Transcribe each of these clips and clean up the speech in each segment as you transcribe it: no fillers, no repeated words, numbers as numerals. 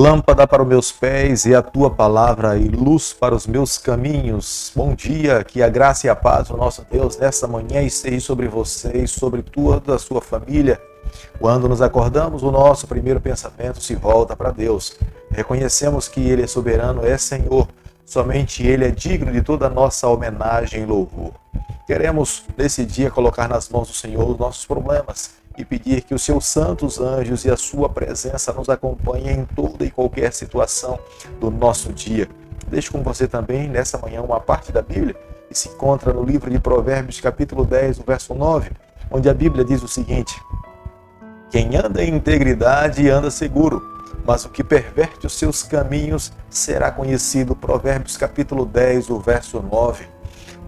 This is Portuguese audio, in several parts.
Lâmpada para os meus pés e a tua palavra e luz para os meus caminhos. Bom dia, que a graça e a paz do nosso Deus nessa manhã esteja sobre você e sobre toda a sua família. Quando nos acordamos, o nosso primeiro pensamento se volta para Deus. Reconhecemos que Ele é soberano, é Senhor. Somente Ele é digno de toda a nossa homenagem e louvor. Queremos, nesse dia, colocar nas mãos do Senhor os nossos problemas e pedir que os seus santos anjos e a sua presença nos acompanhem em toda e qualquer situação do nosso dia. Deixo com você também, nessa manhã, uma parte da Bíblia que se encontra no livro de Provérbios, capítulo 10, o verso 9, onde a Bíblia diz o seguinte: quem anda em integridade anda seguro, mas o que perverte os seus caminhos será conhecido. Provérbios, capítulo 10, o verso 9.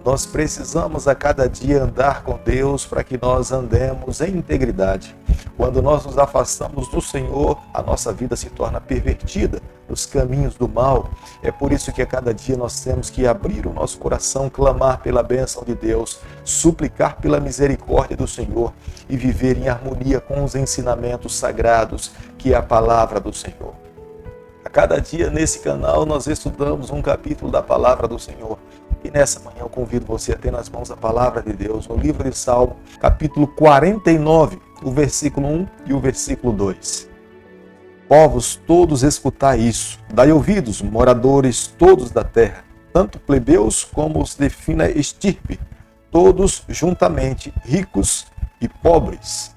Nós precisamos a cada dia andar com Deus para que nós andemos em integridade. Quando nós nos afastamos do Senhor, a nossa vida se torna pervertida nos caminhos do mal. É por isso que a cada dia nós temos que abrir o nosso coração, clamar pela bênção de Deus, suplicar pela misericórdia do Senhor e viver em harmonia com os ensinamentos sagrados, que é a palavra do Senhor. A cada dia nesse canal nós estudamos um capítulo da palavra do Senhor. E nessa manhã eu convido você a ter nas mãos a palavra de Deus, no livro de Salmo, capítulo 49, o versículo 1 e o versículo 2. Povos todos escutai isso, dai ouvidos, moradores todos da terra, tanto plebeus como os de fina estirpe, todos juntamente, ricos e pobres.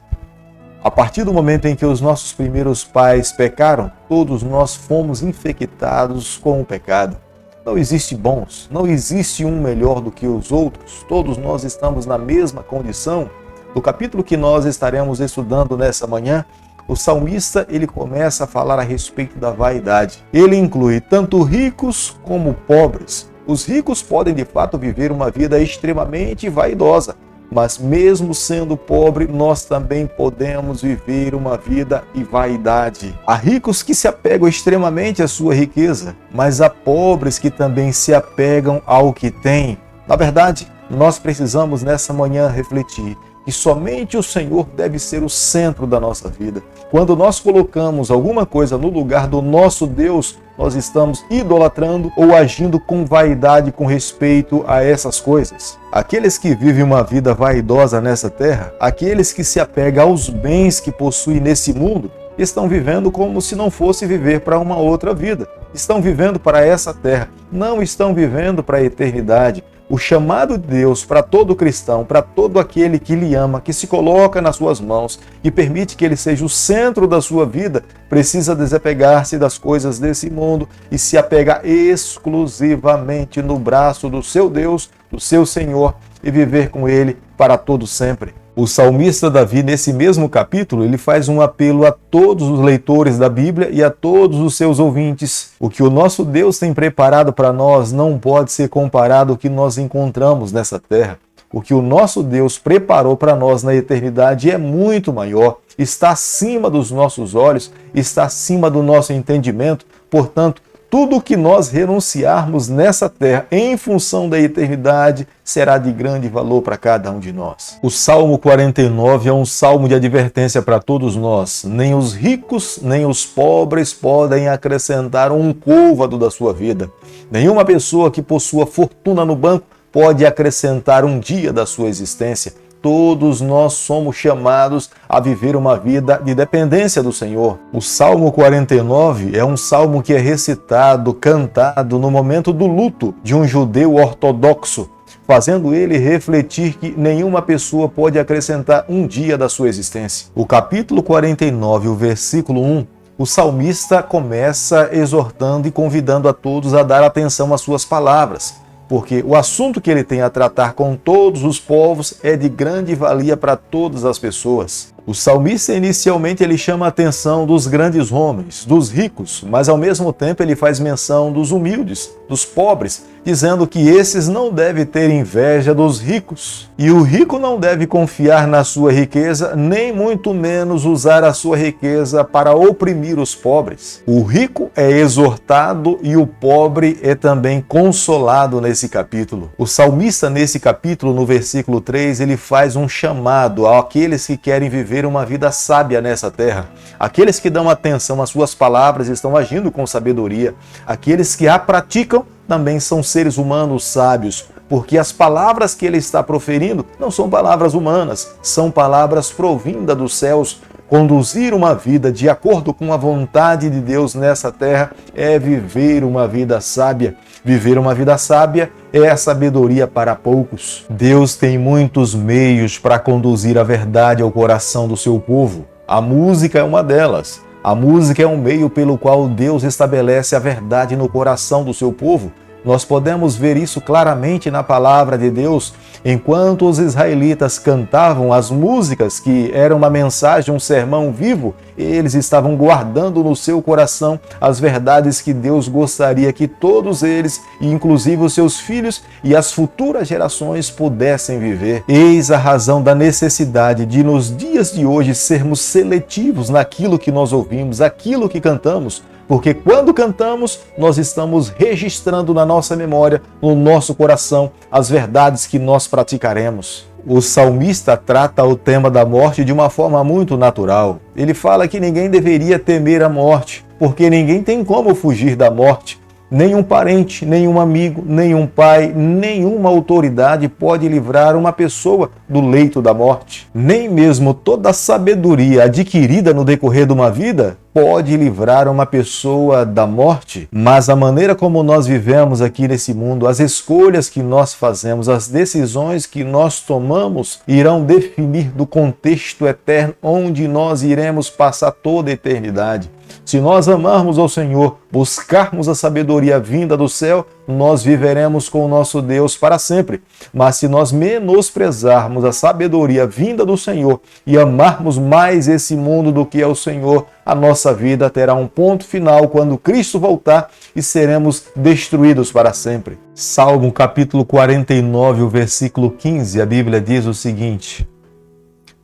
A partir do momento em que os nossos primeiros pais pecaram, todos nós fomos infectados com o pecado. Não existe bons, não existe um melhor do que os outros, todos nós estamos na mesma condição. No capítulo que nós estaremos estudando nessa manhã, o salmista ele começa a falar a respeito da vaidade. Ele inclui tanto ricos como pobres. Os ricos podem de fato viver uma vida extremamente vaidosa, mas mesmo sendo pobre, nós também podemos viver uma vida e vaidade. Há ricos que se apegam extremamente à sua riqueza, mas há pobres que também se apegam ao que têm. Na verdade, nós precisamos nessa manhã refletir que somente o Senhor deve ser o centro da nossa vida. Quando nós colocamos alguma coisa no lugar do nosso Deus, nós estamos idolatrando ou agindo com vaidade com respeito a essas coisas. Aqueles que vivem uma vida vaidosa nessa terra, aqueles que se apegam aos bens que possuem nesse mundo, estão vivendo como se não fosse viver para uma outra vida. Estão vivendo para essa terra, não estão vivendo para a eternidade. O chamado de Deus para todo cristão, para todo aquele que lhe ama, que se coloca nas suas mãos e permite que ele seja o centro da sua vida, precisa desapegar-se das coisas desse mundo e se apegar exclusivamente no braço do seu Deus, do seu Senhor, e viver com ele para todo sempre. O salmista Davi, nesse mesmo capítulo, ele faz um apelo a todos os leitores da Bíblia e a todos os seus ouvintes. O que o nosso Deus tem preparado para nós não pode ser comparado ao que nós encontramos nessa terra. O que o nosso Deus preparou para nós na eternidade é muito maior, está acima dos nossos olhos, está acima do nosso entendimento. Portanto, tudo o que nós renunciarmos nessa terra em função da eternidade será de grande valor para cada um de nós. O Salmo 49 é um salmo de advertência para todos nós. Nem os ricos, nem os pobres podem acrescentar um côvado da sua vida. Nenhuma pessoa que possua fortuna no banco pode acrescentar um dia da sua existência. Todos nós somos chamados a viver uma vida de dependência do Senhor. O Salmo 49 é um salmo que é recitado, cantado no momento do luto de um judeu ortodoxo, fazendo ele refletir que nenhuma pessoa pode acrescentar um dia da sua existência. O capítulo 49, o versículo 1, o salmista começa exortando e convidando a todos a dar atenção às suas palavras, porque o assunto que ele tem a tratar com todos os povos é de grande valia para todas as pessoas. O salmista inicialmente ele chama a atenção dos grandes homens, dos ricos, mas ao mesmo tempo ele faz menção dos humildes, dos pobres, dizendo que esses não devem ter inveja dos ricos. E o rico não deve confiar na sua riqueza, nem muito menos usar a sua riqueza para oprimir os pobres. O rico é exortado e o pobre é também consolado nesse capítulo. O salmista nesse capítulo, no versículo 3, ele faz um chamado àqueles que querem viver viver uma vida sábia nessa terra. Aqueles que dão atenção às suas palavras estão agindo com sabedoria. Aqueles que a praticam também são seres humanos sábios, porque as palavras que ele está proferindo não são palavras humanas, são palavras provindas dos céus. Conduzir uma vida de acordo com a vontade de Deus nessa terra é viver uma vida sábia. Viver uma vida sábia é a sabedoria para poucos. Deus tem muitos meios para conduzir a verdade ao coração do seu povo. A música é uma delas. A música é um meio pelo qual Deus estabelece a verdade no coração do seu povo. Nós podemos ver isso claramente na palavra de Deus. Enquanto os israelitas cantavam as músicas que eram uma mensagem, um sermão vivo, eles estavam guardando no seu coração as verdades que Deus gostaria que todos eles, inclusive os seus filhos e as futuras gerações, pudessem viver. Eis a razão da necessidade de, nos dias de hoje, sermos seletivos naquilo que nós ouvimos, aquilo que cantamos. Porque quando cantamos, nós estamos registrando na nossa memória, no nosso coração, as verdades que nós praticaremos. O salmista trata o tema da morte de uma forma muito natural. Ele fala que ninguém deveria temer a morte, porque ninguém tem como fugir da morte. Nenhum parente, nenhum amigo, nenhum pai, nenhuma autoridade pode livrar uma pessoa do leito da morte. Nem mesmo toda a sabedoria adquirida no decorrer de uma vida pode livrar uma pessoa da morte. Mas a maneira como nós vivemos aqui nesse mundo, as escolhas que nós fazemos, as decisões que nós tomamos, irão definir do contexto eterno onde nós iremos passar toda a eternidade. Se nós amarmos ao Senhor, buscarmos a sabedoria vinda do céu, nós viveremos com o nosso Deus para sempre. Mas se nós menosprezarmos a sabedoria vinda do Senhor e amarmos mais esse mundo do que é o Senhor, a nossa vida terá um ponto final quando Cristo voltar e seremos destruídos para sempre. Salmo capítulo 49, o versículo 15, a Bíblia diz o seguinte: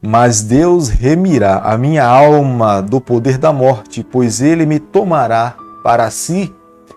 mas Deus remirá a minha alma do poder da morte, pois ele me tomará para si.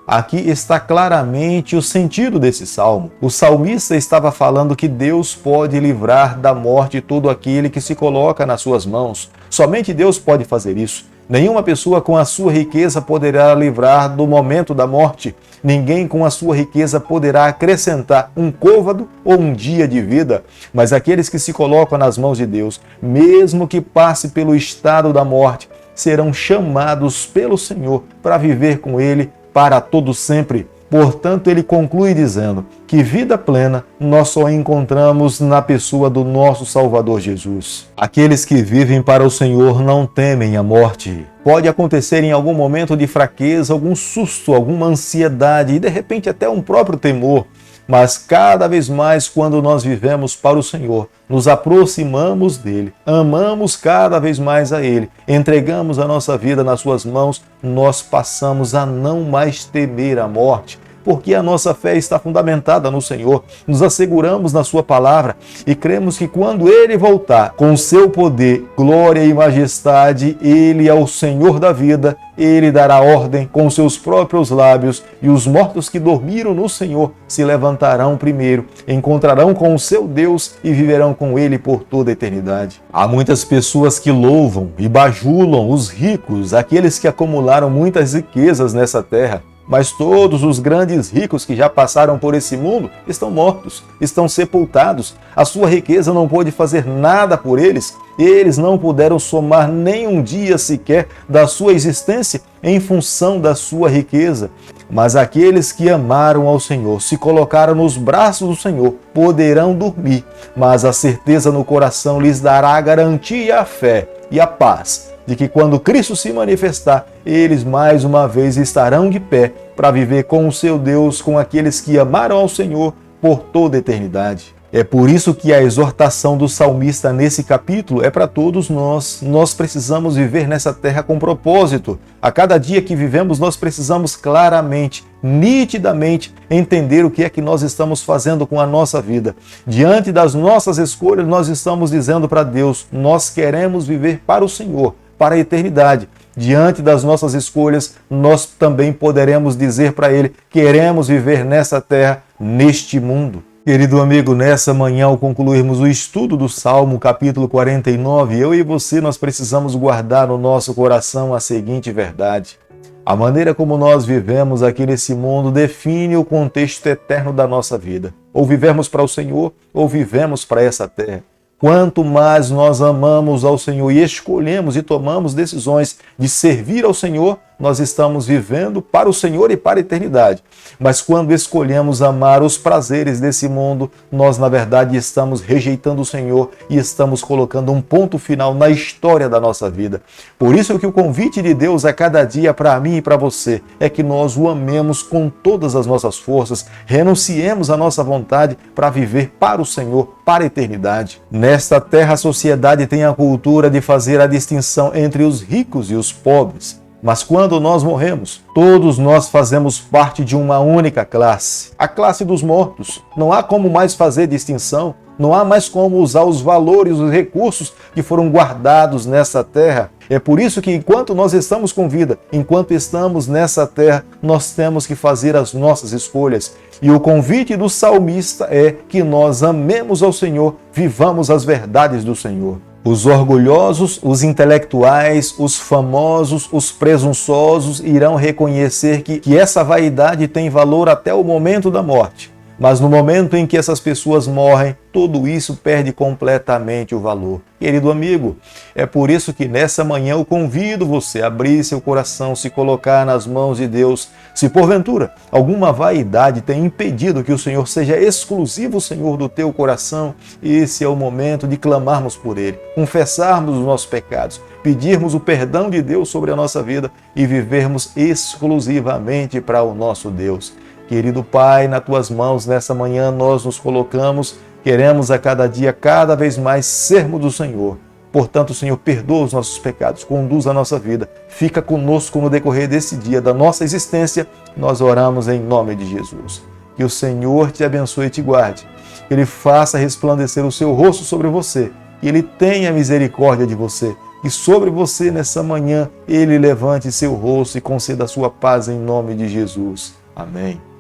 Aqui está claramente o sentido desse salmo. O salmista estava falando que Deus pode livrar da morte todo aquele que se coloca nas suas mãos. Somente Deus pode fazer isso. Nenhuma pessoa com a sua riqueza poderá livrar do momento da morte. Ninguém com a sua riqueza poderá acrescentar um côvado ou um dia de vida. Mas aqueles que se colocam nas mãos de Deus, mesmo que passe pelo estado da morte, serão chamados pelo Senhor para viver com Ele para todo sempre. Portanto, ele conclui dizendo que vida plena nós só encontramos na pessoa do nosso Salvador Jesus. Aqueles que vivem para o Senhor não temem a morte. Pode acontecer em algum momento de fraqueza, algum susto, alguma ansiedade e de repente até um próprio temor. Mas cada vez mais, quando nós vivemos para o Senhor, nos aproximamos dele, amamos cada vez mais a ele, entregamos a nossa vida nas suas mãos, nós passamos a não mais temer a morte, porque a nossa fé está fundamentada no Senhor, nos asseguramos na sua palavra e cremos que quando ele voltar com seu poder, glória e majestade, ele é o Senhor da vida, ele dará ordem com seus próprios lábios e os mortos que dormiram no Senhor se levantarão primeiro, encontrarão com o seu Deus e viverão com ele por toda a eternidade. Há muitas pessoas que louvam e bajulam os ricos, aqueles que acumularam muitas riquezas nessa terra. Mas todos os grandes ricos que já passaram por esse mundo estão mortos, estão sepultados. A sua riqueza não pôde fazer nada por eles. Eles não puderam somar nem um dia sequer da sua existência em função da sua riqueza. Mas aqueles que amaram ao Senhor, se colocaram nos braços do Senhor, poderão dormir, mas a certeza no coração lhes dará a garantia e a fé e a paz de que quando Cristo se manifestar, eles mais uma vez estarão de pé para viver com o seu Deus, com aqueles que amaram ao Senhor por toda a eternidade. É por isso que a exortação do salmista nesse capítulo é para todos nós. Nós precisamos viver nessa terra com propósito. A cada dia que vivemos, nós precisamos claramente, nitidamente, entender o que é que nós estamos fazendo com a nossa vida. Diante das nossas escolhas, nós estamos dizendo para Deus, nós queremos viver para o Senhor, para a eternidade. Diante das nossas escolhas, nós também poderemos dizer para Ele, queremos viver nessa terra, neste mundo. Querido amigo, nessa manhã, ao concluirmos o estudo do Salmo, capítulo 49, eu e você, nós precisamos guardar no nosso coração a seguinte verdade. A maneira como nós vivemos aqui nesse mundo define o contexto eterno da nossa vida. Ou vivemos para o Senhor, ou vivemos para essa terra. Quanto mais nós amamos ao Senhor e escolhemos e tomamos decisões de servir ao Senhor, nós estamos vivendo para o Senhor e para a eternidade. Mas quando escolhemos amar os prazeres desse mundo, nós, na verdade, estamos rejeitando o Senhor e estamos colocando um ponto final na história da nossa vida. Por isso que o convite de Deus a cada dia para mim e para você é que nós o amemos com todas as nossas forças, renunciemos à nossa vontade para viver para o Senhor, para a eternidade. Nesta terra, a sociedade tem a cultura de fazer a distinção entre os ricos e os pobres. Mas quando nós morremos, todos nós fazemos parte de uma única classe, a classe dos mortos. Não há como mais fazer distinção, não há mais como usar os valores, os recursos que foram guardados nessa terra. É por isso que enquanto nós estamos com vida, enquanto estamos nessa terra, nós temos que fazer as nossas escolhas. E o convite do salmista é que nós amemos ao Senhor, vivamos as verdades do Senhor. Os orgulhosos, os intelectuais, os famosos, os presunçosos irão reconhecer que essa vaidade tem valor até o momento da morte. Mas no momento em que essas pessoas morrem, tudo isso perde completamente o valor. Querido amigo, é por isso que nessa manhã eu convido você a abrir seu coração, se colocar nas mãos de Deus. Se porventura alguma vaidade tem impedido que o Senhor seja exclusivo Senhor do teu coração, esse é o momento de clamarmos por Ele, confessarmos os nossos pecados, pedirmos o perdão de Deus sobre a nossa vida e vivermos exclusivamente para o nosso Deus. Querido Pai, nas tuas mãos nessa manhã nós nos colocamos, queremos a cada dia, cada vez mais sermos do Senhor. Portanto, Senhor, perdoa os nossos pecados, conduz a nossa vida, fica conosco no decorrer desse dia da nossa existência, nós oramos em nome de Jesus. Que o Senhor te abençoe e te guarde, que Ele faça resplandecer o seu rosto sobre você, que Ele tenha misericórdia de você, e sobre você nessa manhã Ele levante seu rosto e conceda a sua paz em nome de Jesus. Amém.